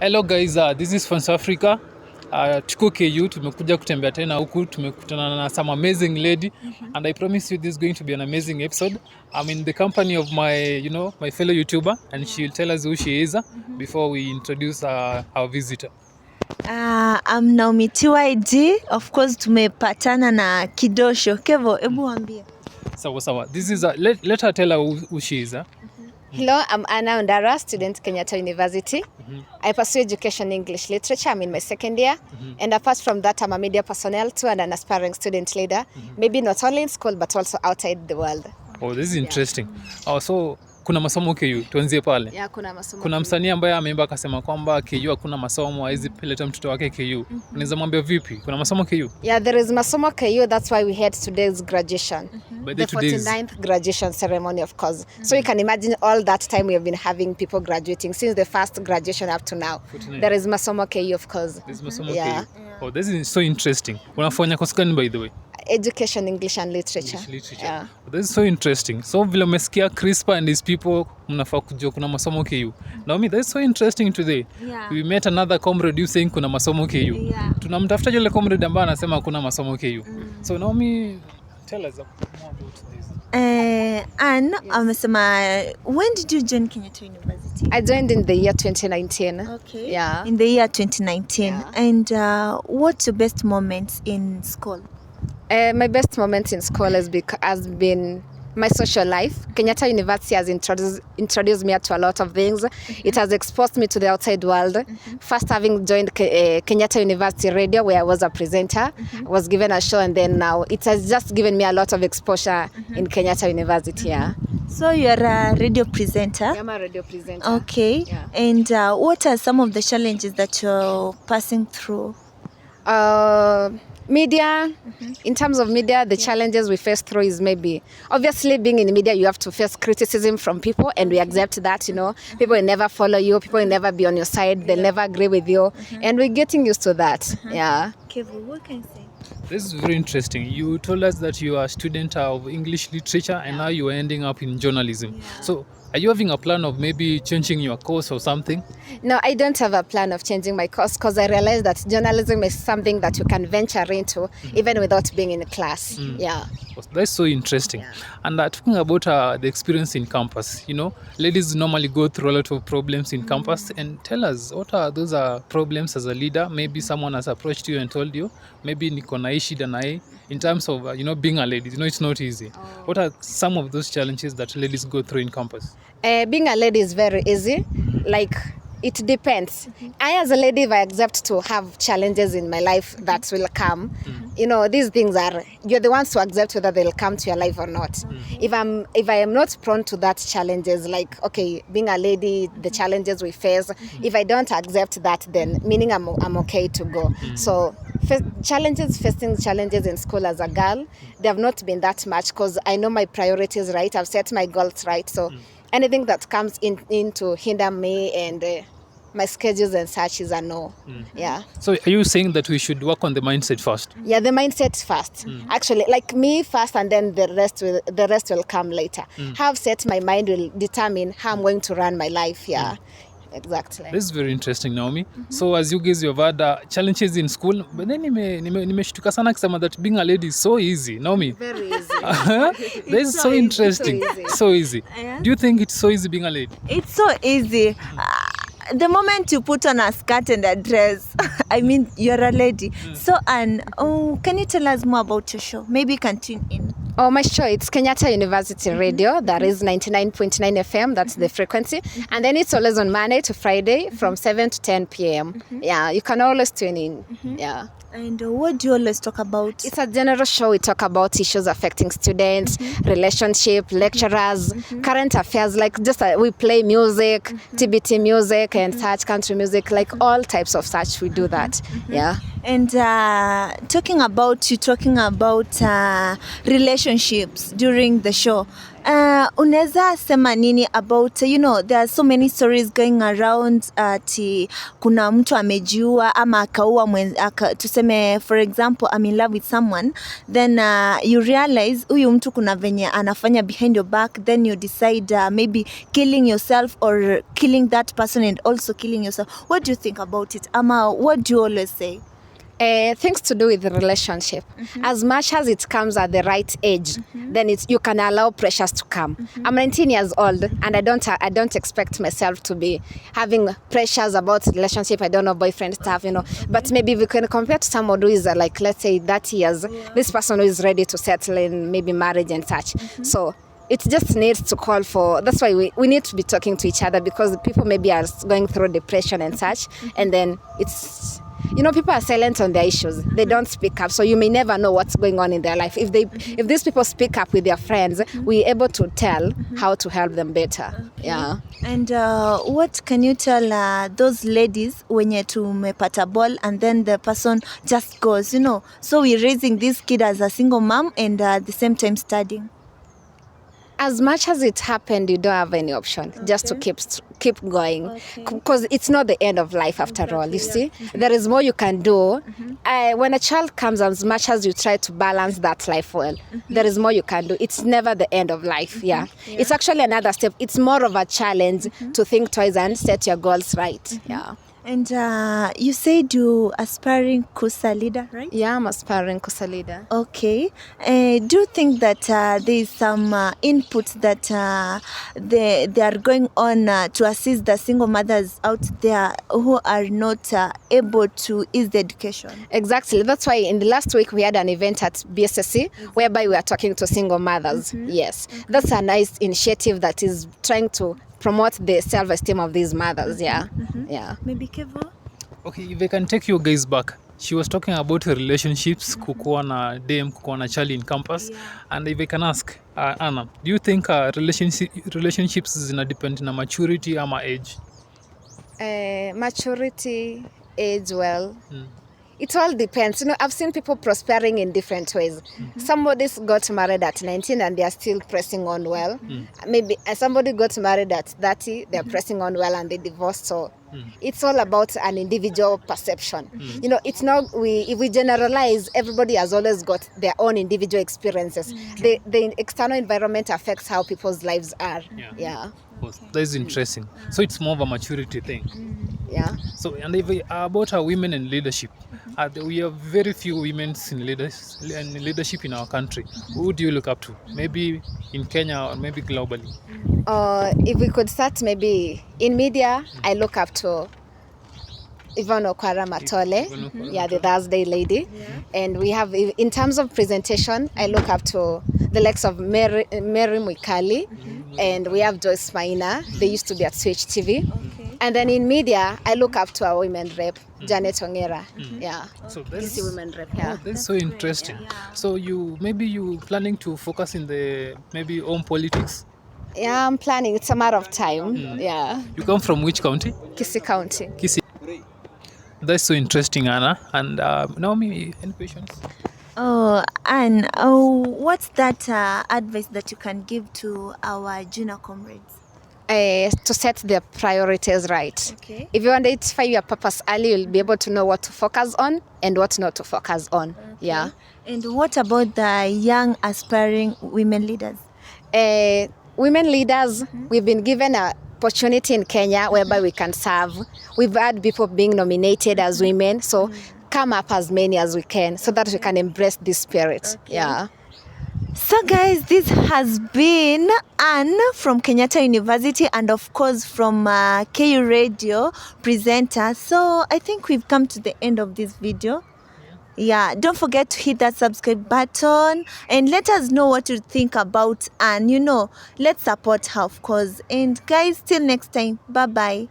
Hello guys, this is Fans Africa. Tuko KU, tumekuja kutembea tena huku, tumekutana na some amazing lady and I promise you this is going to be an amazing episode. I'm in the company of my fellow YouTuber and she will tell us who she is before we introduce our visitor. I'm Naomi TYG. Of course tumepatana na Kidosho. Kevo, hebu waambie. Sawa. This is let her tell her who she is. Hello, I'm Anna Ondara, student Kenyatta University. I pursue education English literature. I'm in my second year. And apart from that, I'm a media personnel too and an aspiring student leader. Maybe not only in school, but also outside the world. Oh, this is interesting. So kuna masomo KU, tuanzie pale. Yeah, kuna masomo. Kuna msanii ambaye ameimba akasema kwamba KU hakuna masomo, haizi peleta mtoto wake KU. Unaweza mwambia vipi? Kuna masomo KU? Yeah, there is masomo KU. That's why we had today's graduation. The 49th graduation ceremony, of course. So you can imagine all that time we have been having people graduating since the first graduation up to now. 49. There is masomo KU, of course. There's masomo KU. Oh, this is so interesting. Unafanya kosi gani by the way? Education, English and literature. Yeah. This is so interesting. So vile umesikia Crispa and his people mnafaa kujua kuna masomo KU. Naomi, that is so interesting today. Yeah. We met another comrade saying kuna masomo KU. Yeah. Tunamtafuta yule comrade ambaye anasema kuna masomo KU. So Naomi, tell us more about this. Anne, amesema, when did you join Kenyatta University? I joined in the year 2019. Okay. Yeah. In the year 2019. Yeah. And what's your best moments in school? My best moment in school has been my social life. Kenyatta University has introduced me to a lot of things. It has exposed me to the outside world. First, having joined Kenyatta University Radio, where I was a presenter, I was given a show, and then now it has just given me a lot of exposure in Kenyatta University. Yeah. So you're a radio presenter? I'm a radio presenter. Okay. Yeah. And what are some of the challenges that you're passing through? Media, in terms of media, the challenges we face through is maybe, obviously being in the media, you have to face criticism from people and we accept that, people will never follow you, people will never be on your side, they'll never agree with you, and we're getting used to that. Yeah. Kevo, what can you say? This is very interesting. You told us that you are a student of English literature and now you are ending up in journalism. Yeah. So are you having a plan of maybe changing your course or something? No, I don't have a plan of changing my course because I realize that journalism is something that you can venture into even without being in a class. Yeah. That's so interesting. Yeah. And talking about the experience in campus, ladies normally go through a lot of problems in campus. And tell us, what are those problems as a leader? Maybe someone has approached you and told you, maybe niko na shida na hii, in terms of being a lady. It's not easy. What are some of those challenges that ladies go through in campus? Being a lady is very easy. Like, it depends. I, as a lady, if I accept to have challenges in my life that will come, these things you're the ones to accept whether they'll come to your life or not. If I am not prone to that challenges, like, okay, being a lady, the challenges we face, if I don't accept that, then meaning I'm okay to go. So facing challenges in school as a girl, they have not been that much because I know my priorities right. I've set my goals right. So anything that comes in to hinder me and my schedules and such is a no. Yeah. So are you saying that we should work on the mindset first? Yeah, the mindset first. Actually, like me first, and then the rest will come later. How I've set my mind will determine how I'm going to run my life. Yeah. Exactly. This is very interesting, Naomi. So as you guys, you've had challenges in school, but then nimeshtuka sana kusema that being a lady is so easy, Naomi. Very easy. This is so interesting. So easy. Yeah. Do you think it's so easy being a lady? It's so easy. The moment you put on a skirt and a dress, I mean, you're a lady. So, Anne, can you tell us more about your show? Maybe you can tune in. Oh, my show, it's Kenyatta University Radio. That is 99.9 FM. That's the frequency. And then it's always on Monday to Friday from 7 to 10 p.m. Yeah, you can always tune in. Yeah. And what do you always talk about? It's a general show. We talk about issues affecting students, relationship, lecturers, current affairs, like just we play music, TBT music and such, country music, like all types of such. We do that. Yeah. And talking about relationships during the show, unaweza sema nini about, there are so many stories going around, ati kuna mtu amejiua ama akaua tuseme for example I'm in love with someone, then you realize huyu mtu kuna venye anafanya behind your back, then you decide maybe killing yourself or killing that person and also killing yourself. What do you think about it? Ama what do you always say? Things to do with the relationship. As much as it comes at the right age, then you can allow pressures to come. I'm 19 years old, and I don't expect myself to be having pressures about relationship. I don't know, boyfriend stuff, But maybe we can compare to someone who is like, let's say 30 years, this person who is ready to settle in maybe marriage and such. So it just needs to call for, that's why we need to be talking to each other, because people maybe are going through depression and such, and then it's, people are silent on their issues. They don't speak up, so you may never know what's going on in their life. If these people speak up with their friends, we're able to tell how to help them better. Yeah. And what can you tell those ladies wenye tumepata ball and then the person just goes, so we're raising this kid as a single mom and at the same time studying? As much as it happened, you don't have any option, just to keep going, because it's not the end of life after all. You see, there is more you can do. When a child comes, as much as you try to balance that life well, there is more you can do. It's never the end of life. Yeah. It's actually another step. It's more of a challenge to think twice and set your goals right. Yeah. And you said you aspiring KUSA leader, right? Yeah, I'm aspiring KUSA leader. Okay. Do you think that there is some input that they are going on to assist the single mothers out there who are not able to ease the education? Exactly. That's why in the last week we had an event at BSSC whereby we are talking to single mothers. Yes. That's a nice initiative that is trying to promote the self-esteem of these mothers. Yeah. Yeah. Maybe Kevo? Okay, if I can take you guys back, she was talking about her relationships, kukuwa na dem, kukuwa na Charlie in campus. And if I can ask, Anna, do you think relationships zina depend na maturity ama age? Maturity, age, well, it all depends. I've seen people prospering in different ways. Somebody's got married at 19 and they are still pressing on well. Maybe somebody got married at 30, they're pressing on well and they divorced. So it's all about an individual perception. It's not, if we generalize, everybody has always got their own individual experiences. The external environment affects how people's lives are. Yeah. That is interesting. So it's more of a maturity thing. Yeah. So, and if we are about our women in leadership, we have very few women in leadership in our country. Who do you look up to? Maybe in Kenya or maybe globally? If we could start maybe in media, I look up to Yvonne Okwara Matole, the Thursday lady. And we have, in terms of presentation, I look up to the likes of Mary Mwikali, and we have Joyce Maina. They used to be at Switch TV. And then in media, I look up to our women rep, Janet Ongera. Yeah. So that's women rep. Yeah. That's so interesting. So you planning to focus in the maybe home politics? Yeah, I'm planning. It's a matter of time. Yeah. You come from which county? Kisii County. Kisii. That's so interesting, Anna. And Naomi, any questions? Oh, Anne, what's that advice that you can give to our junior comrades? To set their priorities right. Okay. If you identify your purpose early, you'll be able to know what to focus on and what not to focus on. Okay. Yeah. And what about the young aspiring women leaders? Women leaders, we've been given an opportunity in Kenya whereby we can serve. We've had people being nominated as women, so come up as many as we can so that we can embrace this spirit. Okay. Yeah. So guys, this has been Anne from Kenyatta University and of course from KU Radio presenter. So I think we've come to the end of this video. Yeah, don't forget to hit that subscribe button and let us know what you think about Anne. Let's support her, of course. And guys, till next time, bye-bye.